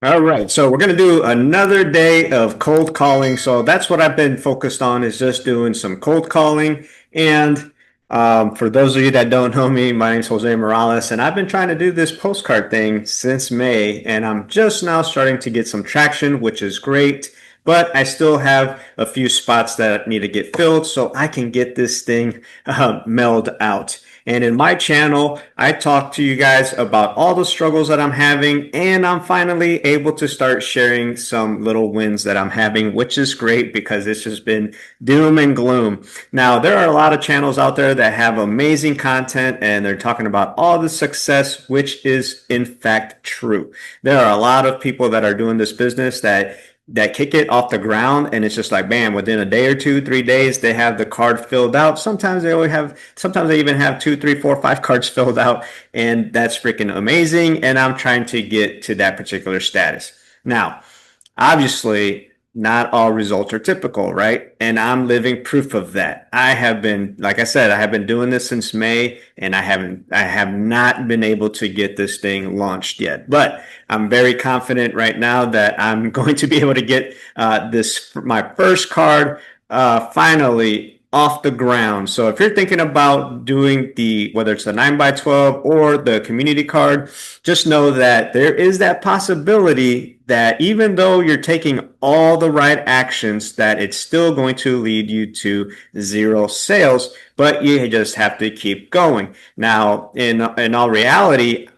All right, so we're going to do another day of cold calling. So that's what I've been focused on is just doing some cold calling. And for those of you that don't know me, my name is Jose Morales, and I've been trying to do this postcard thing since May, and I'm just now starting to get some traction, which is great. But I still have a few spots that need to get filled so I can get this thing mailed out. And in my channel, I talk to you guys about all the struggles that I'm having, and I'm finally able to start sharing some little wins that I'm having, which is great because it's just been doom and gloom. Now, there are a lot of channels out there that have amazing content and they're talking about all the success, which is in fact true. There are a lot of people that are doing this business that kick it off the ground and it's just like bam, within a day or two, 3 days they have the card filled out. Sometimes they even have two, three, four, five cards filled out, and that's freaking amazing, and I'm trying to get to that particular status. Now, obviously, not all results are typical, right? And I'm living proof of that. I have been, like I said, I have been doing this since May, and I have not been able to get this thing launched yet. But I'm very confident right now that I'm going to be able to get my first card finally off the ground. So if you're thinking about doing whether it's the 9 by 12 or the community card, just know that there is that possibility that even though you're taking all the right actions, that it's still going to lead you to zero sales, but you just have to keep going. Now, in all reality,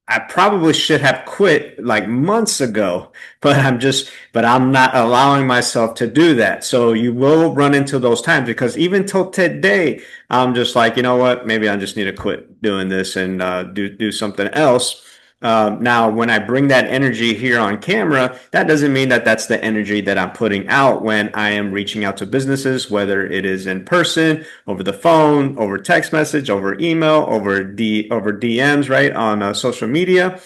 I probably should have quit like months ago, but I'm not allowing myself to do that. So you will run into those times because even till today, I'm just like, you know what? Maybe I just need to quit doing this and do something else. Now, when I bring that energy here on camera, that doesn't mean that that's the energy that I'm putting out when I am reaching out to businesses, whether it is in person, over the phone, over text message, over email, over DMs, right, on social media.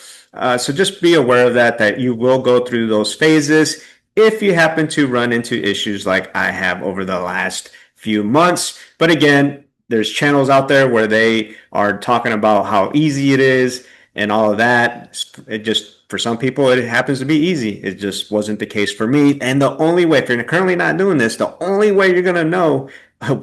So just be aware of that you will go through those phases if you happen to run into issues like I have over the last few months. But again, there's channels out there where they are talking about how easy it is and all of that. It just, for some people, it happens to be easy. It just wasn't the case for me. And the only way, if you're currently not doing this, the only way you're going to know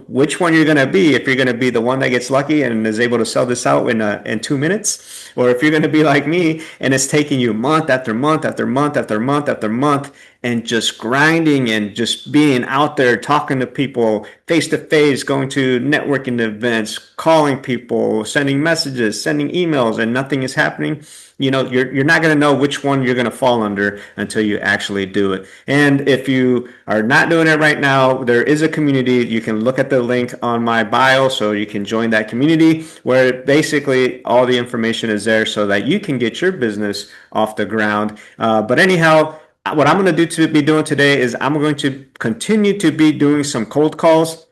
which one you're going to be, if you're going to be the one that gets lucky and is able to sell this out in 2 minutes, or if you're going to be like me and it's taking you month after month after month after month after month and just grinding and just being out there talking to people face to face, going to networking events, calling people, sending messages, sending emails, and nothing is happening. You're not going to know which one you're going to fall under until you actually do it. And if you are not doing it right now, there is a community. You can look at the link on my bio so you can join that community where basically all the information is there so that you can get your business off the ground. But anyhow, what I'm going to be doing today is I'm going to continue to be doing some cold calls.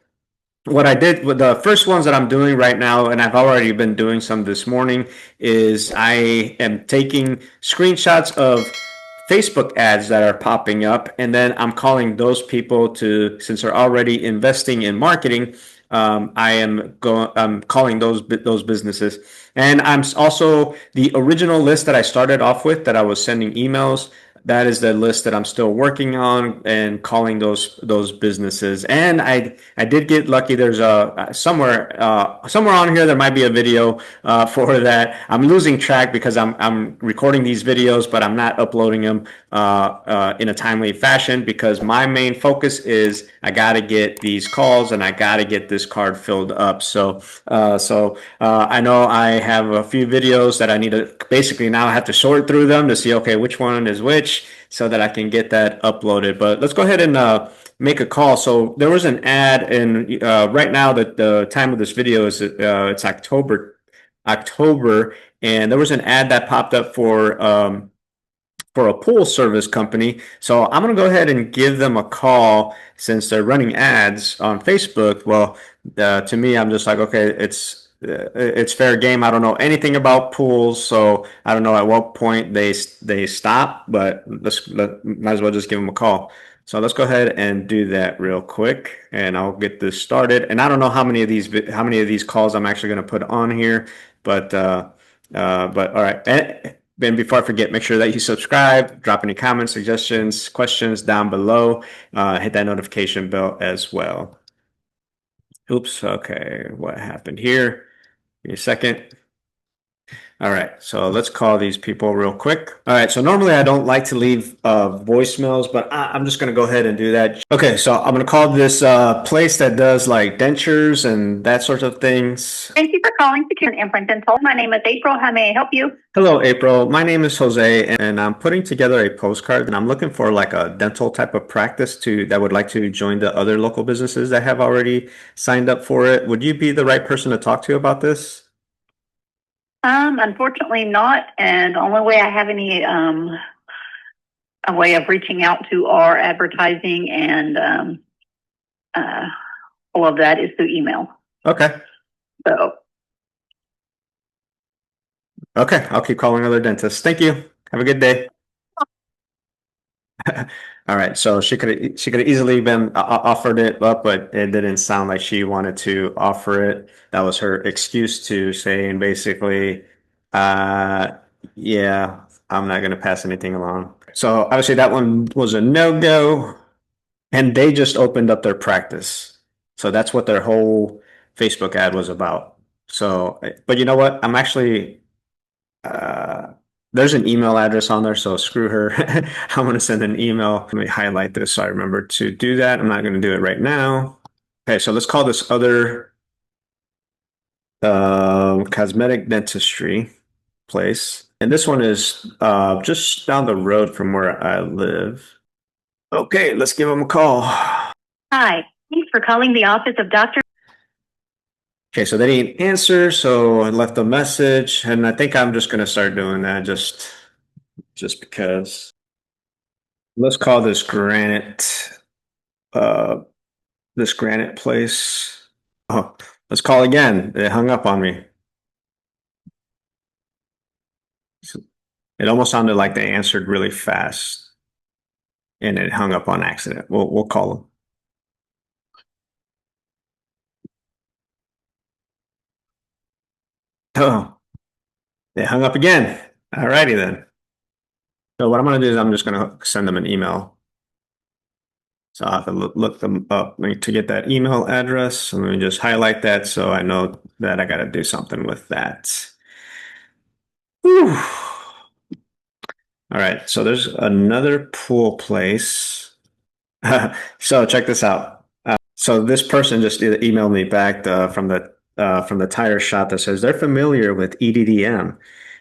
What I did with the first ones that I'm doing right now, and I've already been doing some this morning, is I am taking screenshots of Facebook ads that are popping up, and then I'm calling those people since they're already investing in marketing. I'm calling those businesses, and I'm also the original list that I started off with that I was sending emails. That is the list that I'm still working on and calling those businesses. And I did get lucky. There's a somewhere on here there might be a video for that. I'm losing track because I'm recording these videos, but I'm not uploading them in a timely fashion because my main focus is I got to get these calls and I got to get this card filled up. So I know I have a few videos that I need to basically now I have to sort through them to see, okay, which one is which so that I can get that uploaded. But let's go ahead and make a call. So there was an ad, and right now that the time of this video is it's October, and there was an ad that popped up for a pool service company. So I'm going to go ahead and give them a call since they're running ads on Facebook. Well, to me, I'm just like, okay, it's fair game. I don't know anything about pools, so I don't know at what point they stop, but might as well just give them a call. So let's go ahead and do that real quick, and I'll get this started. And I don't know how many of these calls I'm actually going to put on here, but all right. And before I forget, make sure that you subscribe, drop any comments, suggestions, questions down below. Hit that notification bell as well. Oops, okay, what happened here? Give me a second. All right, so let's call these people real quick. All right, so normally I don't like to leave voicemails, but I'm just gonna go ahead and do that. Okay, so I'm gonna call this place that does like dentures and that sort of things. Thank you for calling Secure Imprint Dental. My name is April. How may I help you? Hello, April. My name is Jose, and I'm putting together a postcard, and I'm looking for like a dental type of practice that would like to join the other local businesses that have already signed up for it. Would you be the right person to talk to about this? Unfortunately not. And the only way I have any a way of reaching out to our advertising and all of that is through email. Okay. So Okay, I'll keep calling other dentists. Thank you. Have a good day. All right, so she could have easily been offered it up, but it didn't sound like she wanted to offer it. That was her excuse to saying basically, uh, yeah, I'm not going to pass anything along. So obviously that one was a no-go, and they just opened up their practice. So that's what their whole Facebook ad was about. So, but you know what? I'm actually there's an email address on there, so screw her. I'm going to send an email. Let me highlight this so I remember to do that. I'm not going to do it right now. Okay, so let's call this other cosmetic dentistry place. And this one is just down the road from where I live. Okay, let's give them a call. hi, thanks for calling the office of Dr. Okay, so they didn't answer, so I left a message, and I think I'm just going to start doing that just because. Let's call uh, this granite place. Oh, let's call again. It hung up on me. It almost sounded like they answered really fast and it hung up on accident. We'll call them. Oh, they hung up again. All righty then. So what I'm going to do is I'm just going to send them an email. So I'll have to look them up to get that email address. So let me just highlight that so I know that I got to do something with that. Whew. All right, so there's another pool place. So check this out. So this person just emailed me back from the tire shop that says they're familiar with EDDM,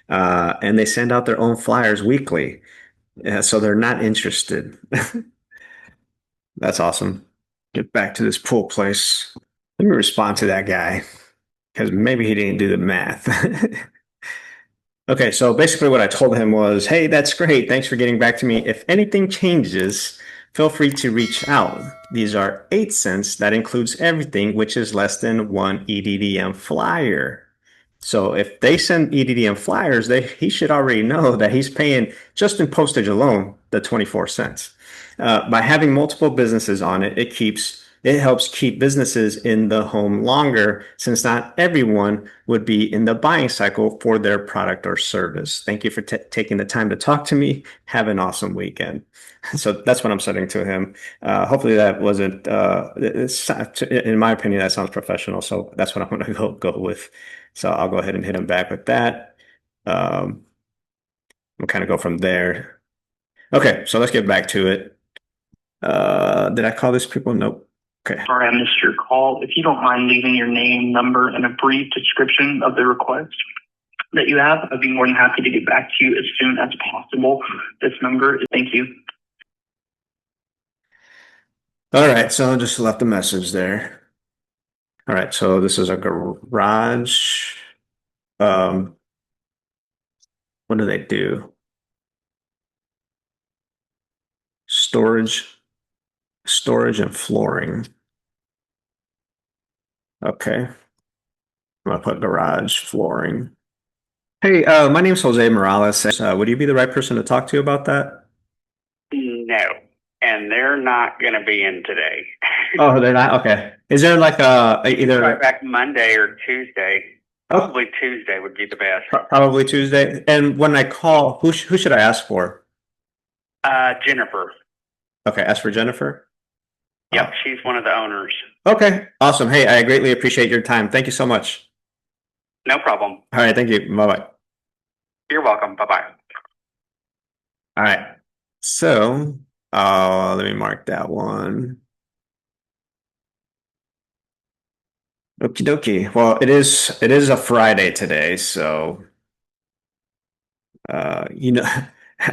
and they send out their own flyers weekly. So they're not interested. That's awesome. Get back to this pool place. Let me respond to that guy because maybe he didn't do the math. Okay, so basically what I told him was, hey, that's great. Thanks for getting back to me. If anything changes, feel free to reach out. These are 8 cents. That includes everything, which is less than one EDDM flyer. So if they send EDDM flyers, he should already know that he's paying just in postage alone the 24 cents. By having multiple businesses on it, it helps keep businesses in the home longer since not everyone would be in the buying cycle for their product or service. Thank you for taking the time to talk to me. Have an awesome weekend. So that's what I'm sending to him. Hopefully that wasn't, in my opinion, that sounds professional. So that's what I'm going to go with. So I'll go ahead and hit him back with that. We'll kind of go from there. Okay, so let's get back to it. Did I call these people? Nope. Okay. Sorry, I missed your call. If you don't mind leaving your name, number, and a brief description of the request that you have, I'd be more than happy to get back to you as soon as possible. This number is thank you. All right, so I just left a message there. All right, so this is a garage. What do they do? Storage and flooring. Okay. I'm gonna put garage flooring. Hey, my name's Jose Morales. Would you be the right person to talk to about that? No, and they're not going to be in today. Oh, they're not? Okay. Is there like Right either back Monday or Tuesday. Probably Tuesday would be the best. Probably Tuesday. And when I call, who should I ask for? Jennifer. Okay, ask for Jennifer. Yep, she's one of the owners. Okay, awesome. Hey, I greatly appreciate your time. Thank you so much. No problem. All right, thank you. Bye bye. You're welcome. Bye-bye. All right. So, let me mark that one. Okie dokie. Well, it is a Friday today, so you know,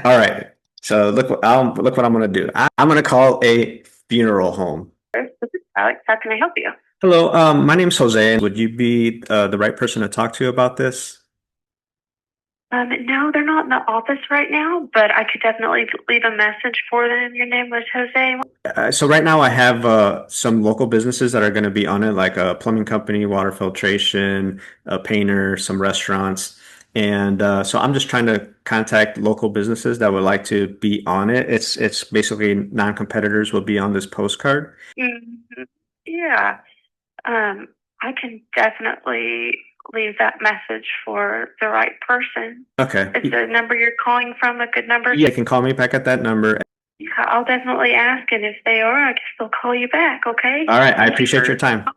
all right. So look what I'm gonna do. I'm gonna call a funeral home. This is Alex. How can I help you? Hello, my name's Jose. Would you be the right person to talk to about this? No, they're not in the office right now, but I could definitely leave a message for them. Your name was Jose. So right now I have some local businesses that are going to be on it, like a plumbing company, water filtration, a painter, some restaurants. And so I'm just trying to contact local businesses that would like to be on it. It's basically non-competitors will be on this postcard. Yeah. I can definitely leave that message for the right person. Okay. Is the number you're calling from a good number? Yeah, you can call me back at that number. Yeah, I'll definitely ask, and if they are, I guess they'll call you back, okay? All right. I appreciate your time. All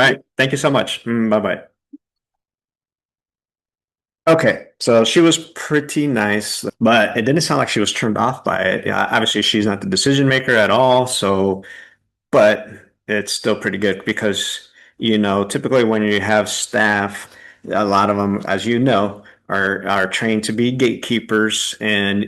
right. Thank you so much. Bye-bye. Okay, so she was pretty nice, but it didn't sound like she was turned off by it. Yeah, obviously she's not the decision maker at all, so but it's still pretty good because typically when you have staff, a lot of them, as you know, are trained to be gatekeepers, and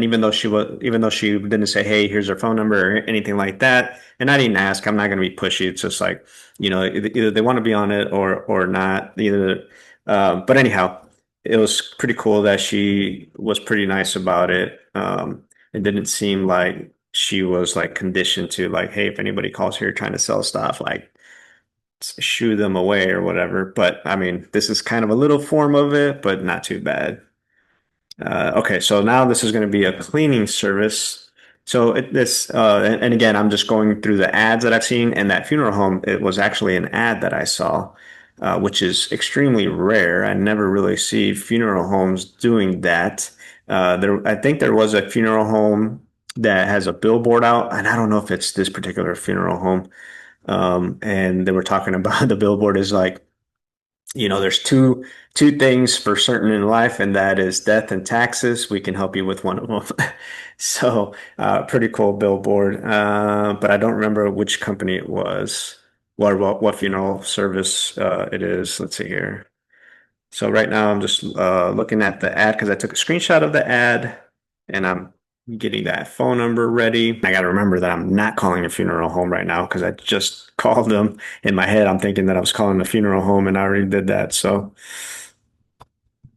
even though she didn't say, hey, here's her phone number or anything like that, and I didn't ask, I'm not going to be pushy. It's just like either they want to be on it or not. But anyhow, it was pretty cool that she was pretty nice about it. It didn't seem like she was like conditioned to like, hey, if anybody calls here trying to sell stuff, like shoo them away or whatever. But I mean, this is kind of a little form of it, but not too bad. Okay, so now this is going to be a cleaning service. So and again, I'm just going through the ads that I've seen, and that funeral home, it was actually an ad that I saw, which is extremely rare. I never really see funeral homes doing that. I think there was a funeral home that has a billboard out, and I don't know if it's this particular funeral home. And they were talking about the billboard is like, there's two things for certain in life, and that is death and taxes. We can help you with one of them. So, pretty cool billboard. But I don't remember which company it was, or what funeral service it is. Let's see here. So right now I'm just looking at the ad because I took a screenshot of the ad, and I'm getting that phone number ready. I got to remember that I'm not calling a funeral home right now because I just called them. In my head, I'm thinking that I was calling a funeral home, and I already did that. So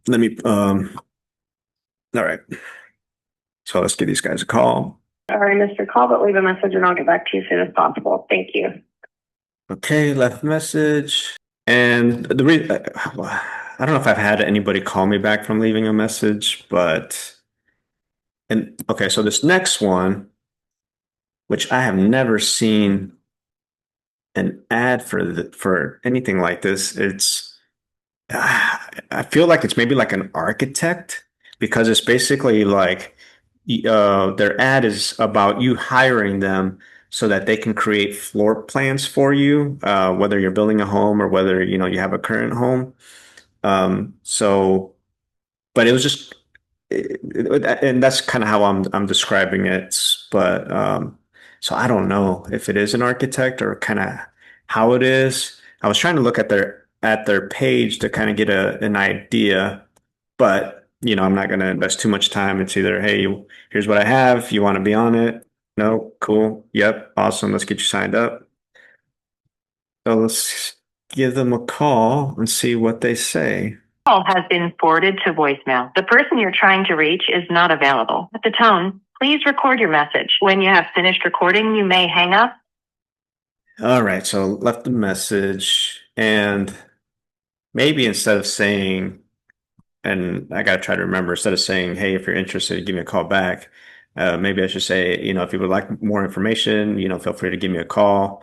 let me, all right. So let's give these guys a call. All right, Mr. Call, but leave a message and I'll get back to you as soon as possible. Thank you. Okay, left message. And the reason, I don't know if I've had anybody call me back from leaving a message, and okay, so this next one, which I have never seen an ad for anything like this. I feel like it's maybe like an architect because it's basically like their ad is about you hiring them so that they can create floor plans for you, whether you're building a home or whether you have a current home. So, but it was just and that's kind of how I'm describing it. But so I don't know if it is an architect or kind of how it is. I was trying to look at their page to kind of get an idea, but I'm not going to invest too much time. It's either, hey, here's what I have. You want to be on it? No, cool. Yep, awesome. Let's get you signed up. So let's give them a call and see what they say. Call has been forwarded to voicemail. The person you're trying to reach is not available. At the tone, please record your message. When you have finished recording, you may hang up. All right, so left a message, and maybe instead of saying, and I got to try to remember, instead of saying, hey, if you're interested, give me a call back. Maybe I should say, if you would like more information, feel free to give me a call.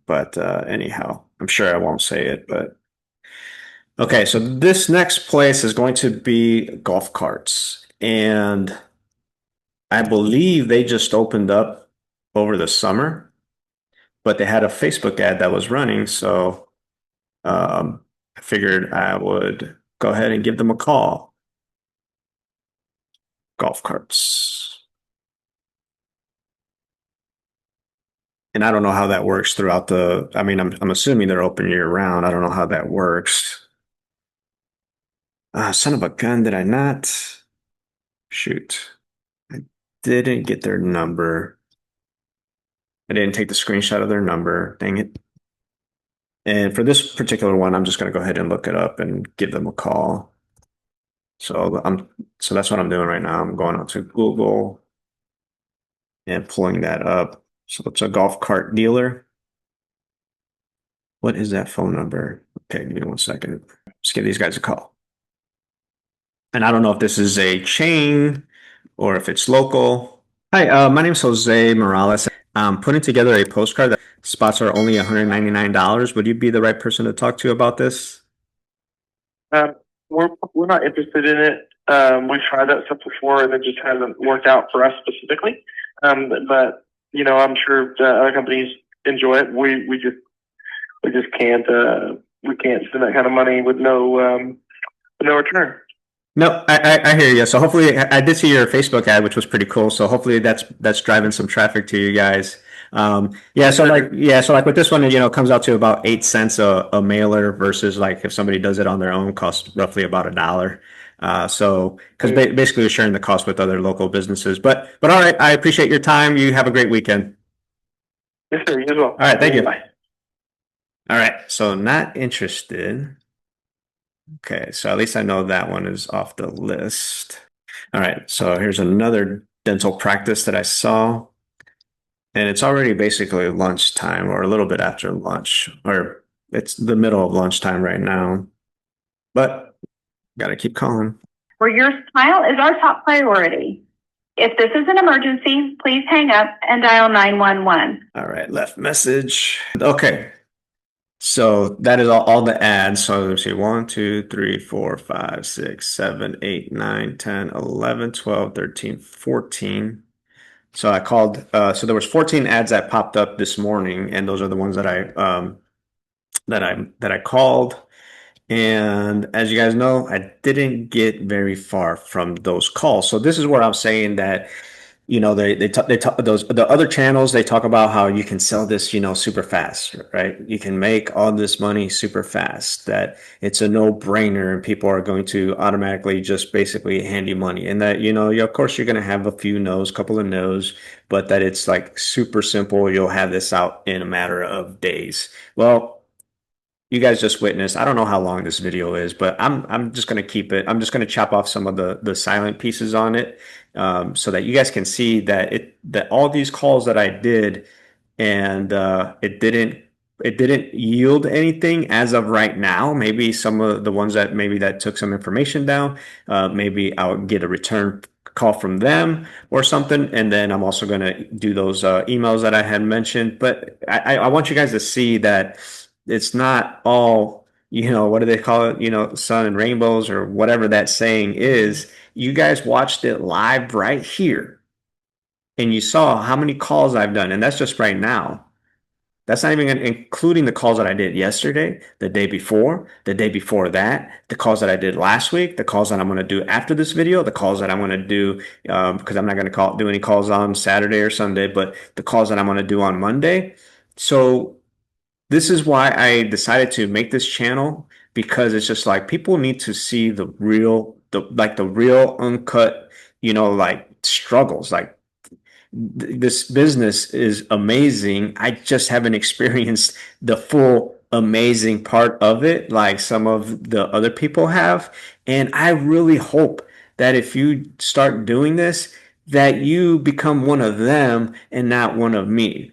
But anyhow, I'm sure I won't say it, but okay. So this next place is going to be golf carts, and I believe they just opened up over the summer, but they had a Facebook ad that was running, so I figured I would go ahead and give them a call. Golf carts. And I don't know how that works throughout I mean, I'm assuming they're open year round. I don't know how that works. Son of a gun, did I not? Shoot. I didn't get their number. I didn't take the screenshot of their number. Dang it. And for this particular one, I'm just going to go ahead and look it up and give them a call. So that's what I'm doing right now. I'm going on to Google and pulling that up. So it's a golf cart dealer. What is that phone number? Okay, give me 1 second. Let's give these guys a call. And I don't know if this is a chain or if it's local. Hi, my name is Jose Morales. I'm putting together a postcard that spots are only $199. Would you be the right person to talk to about this? We're not interested in it. We've tried that stuff before, and it just hasn't worked out for us specifically. But you know, I'm sure other companies enjoy it. We just can't we can't spend that kind of money with no return. No, I hear you. So hopefully, I did see your Facebook ad, which was pretty cool. So hopefully that's driving some traffic to you guys. So like with this one, it comes out to about 8 cents a mailer versus like if somebody does it on their own, costs roughly about $1. So because basically you're sharing the cost with other local businesses. But all right, I appreciate your time. You have a great weekend. Yes, sir. You as well. All right, thank you. Bye. All right, so not interested. Okay, so at least I know that one is off the list. All right, so here's another dental practice that I saw. And it's already basically lunchtime or a little bit after lunch, or it's the middle of lunchtime right now. But gotta keep calling. Where your smile is our top priority. If this is an emergency, please hang up and dial 911. All right, left message. Okay. So that is all the ads. So let's see, 1, 2, 3, 4, 5, 6, 7, 8, 9, 10, 11, 12, 13, 14. So I called, so there was 14 ads that popped up this morning, and those are the ones that I called. And as you guys know, I didn't get very far from those calls. So this is where I'm saying that they talk the other channels, they talk about how you can sell this super fast, right? You can make all this money super fast, that it's a no-brainer and people are going to automatically just basically hand you money, and that of course you're going to have a few no's, couple of no's, but that it's like super simple. You'll have this out in a matter of days. Well, you guys just witnessed, I don't know how long this video is, but I'm just going to keep it. I'm just going to chop off some of the silent pieces on it, so that you guys can see that all these calls that I did, and it didn't yield anything as of right now. Maybe some of the ones that took some information down, maybe I'll get a return call from them or something, and then I'm also going to do those emails that I had mentioned. But I want you guys to see that it's not all, what do they call it? Sun and rainbows or whatever that saying is. You guys watched it live right here, and you saw how many calls I've done. And that's just right now. That's not even including the calls that I did yesterday, the day before that, the calls that I did last week, the calls that I'm going to do after this video, the calls that I'm going to do, because I'm not going to do any calls on Saturday or Sunday, but the calls that I'm going to do on Monday. So this is why I decided to make this channel, because it's just like people need to see the real uncut, like struggles. Like this business is amazing. I just haven't experienced the full amazing part of it like some of the other people have. And I really hope that if you start doing this, that you become one of them and not one of me.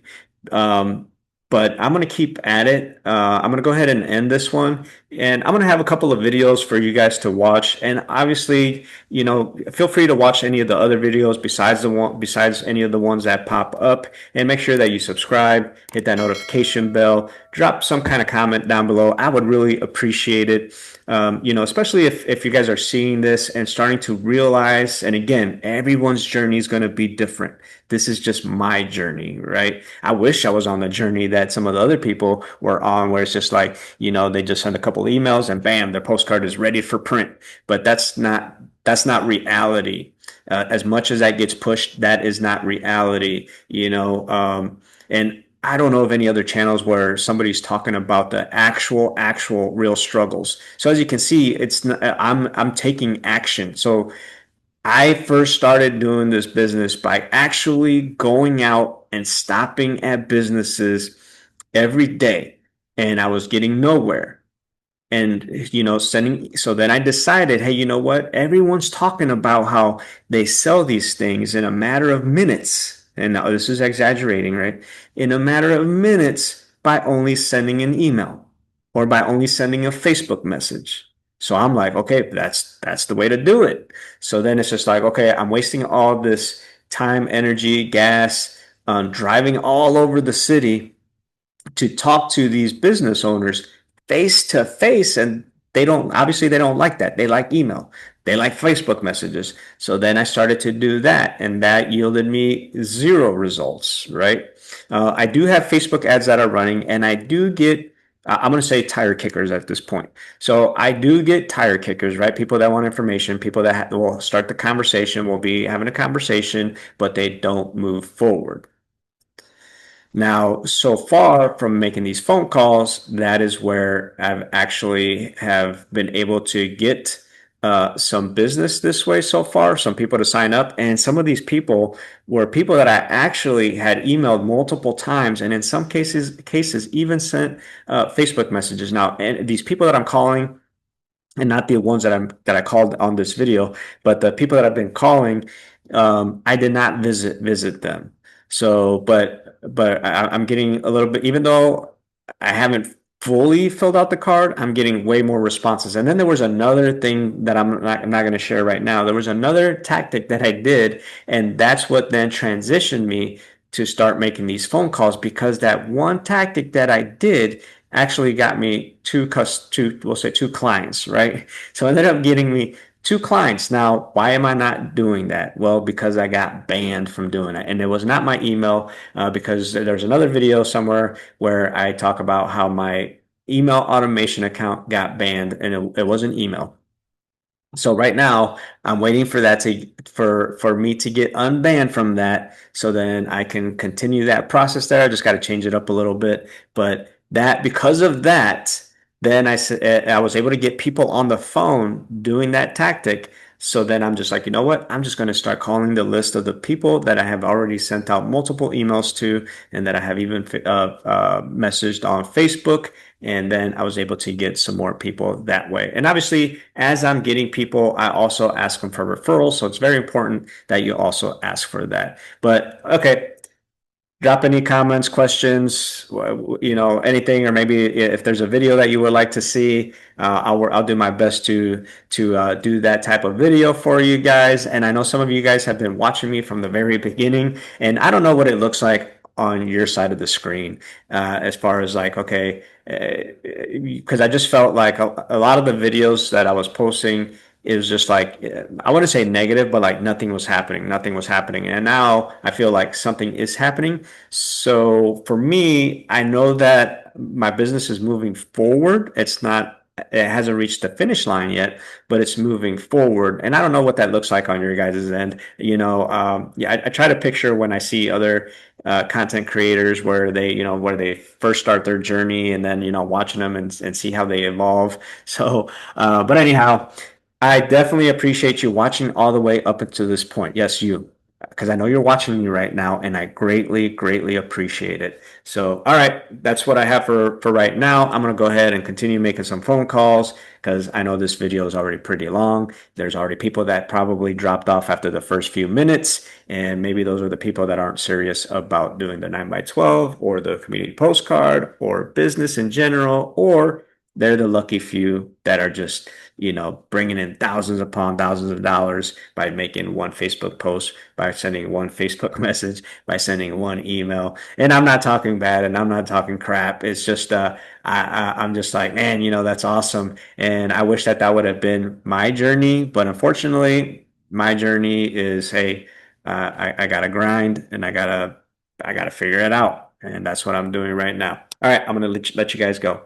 But I'm going to keep at it. I'm going to go ahead and end this one. And I'm going to have a couple of videos for you guys to watch. And obviously, feel free to watch any of the other videos besides any of the ones that pop up, and make sure that you subscribe, hit that notification bell, drop some kind of comment down below. I would really appreciate it. Especially if you guys are seeing this and starting to realize, and again, everyone's journey is going to be different. This is just my journey, right? I wish I was on the journey that some of the other people were on, where it's just like, they just send a couple emails and bam, their postcard is ready for print. But that's not reality. As much as that gets pushed, that is not reality, and I don't know of any other channels where somebody's talking about the actual real struggles. So as you can see, I'm taking action. So I first started doing this business by actually going out and stopping at businesses every day, and I was getting nowhere. And so then I decided, hey, you know what? Everyone's talking about how they sell these things in a matter of minutes. And now this is exaggerating, right? In a matter of minutes, by only sending an email or by only sending a Facebook message. So I'm like, okay, that's the way to do it. So then it's just like, okay, I'm wasting all this time, energy, gas, driving all over the city to talk to these business owners face to face, and they don't like that. They like email, they like Facebook messages. So then I started to do that, and that yielded me zero results, right? I do have Facebook ads that are running, and I do get I'm going to say tire kickers at this point. So I do get tire kickers, right? People that want information, people that will start the conversation, will be having a conversation, but they don't move forward. Now, so far from making these phone calls, that is where I've actually have been able to get some business this way so far, some people to sign up. And some of these people were people that I actually had emailed multiple times, and in some cases even sent Facebook messages. Now, and these people that I'm calling, and not the ones that I called on this video, but the people that I've been calling, I did not visit them. So, but I'm getting a little bit, even though I haven't fully filled out the card, I'm getting way more responses. And then there was another thing that I'm not going to share right now. There was another tactic that I did, and that's what then transitioned me to start making these phone calls, because that one tactic that I did actually got me two clients, right? So it ended up getting me two clients. Now, why am I not doing that? Well, because I got banned from doing it. And it was not my email, because there's another video somewhere where I talk about how my email automation account got banned, and it wasn't email. So right now I'm waiting for that for me to get unbanned from that, so then I can continue that process there. I just got to change it up a little bit, but because of that, then I was able to get people on the phone doing that tactic. So then I'm just like, you know what? I'm just going to start calling the list of the people that I have already sent out multiple emails to, and that I have even messaged on Facebook. And then I was able to get some more people that way. And obviously, as I'm getting people, I also ask them for referrals. So it's very important that you also ask for that. But okay, drop any comments, questions, anything, or maybe if there's a video that you would like to see, I'll do my best to do that type of video for you guys. And I know some of you guys have been watching me from the very beginning, and I don't know what it looks like on your side of the screen, as far as like, okay, because I just felt like a lot of the videos that I was posting, it was just like, I wouldn't say negative, but like nothing was happening. And now I feel like something is happening. So for me, I know that my business is moving forward. It hasn't reached the finish line yet, but it's moving forward. And I don't know what that looks like on your guys' end. I try to picture when I see other content creators where they first start their journey, and then, watching them and see how they evolve. So, but anyhow, I definitely appreciate you watching all the way up until this point. Yes, you, because I know you're watching me right now, and I greatly, greatly appreciate it. So, all right, that's what I have for right now. I'm going to go ahead and continue making some phone calls, because I know this video is already pretty long. There's already people that probably dropped off after the first few minutes, and maybe those are the people that aren't serious about doing the 9x12 or the community postcard or business in general, or They're the lucky few that are just, bringing in thousands upon thousands of dollars by making one Facebook post, by sending one Facebook message, by sending one email. And I'm not talking bad and I'm not talking crap. It's just, I'm just like, man, that's awesome. And I wish that that would have been my journey. But unfortunately, my journey is, hey, I gotta grind and I gotta figure it out. And that's what I'm doing right now. All right, I'm gonna let you guys go.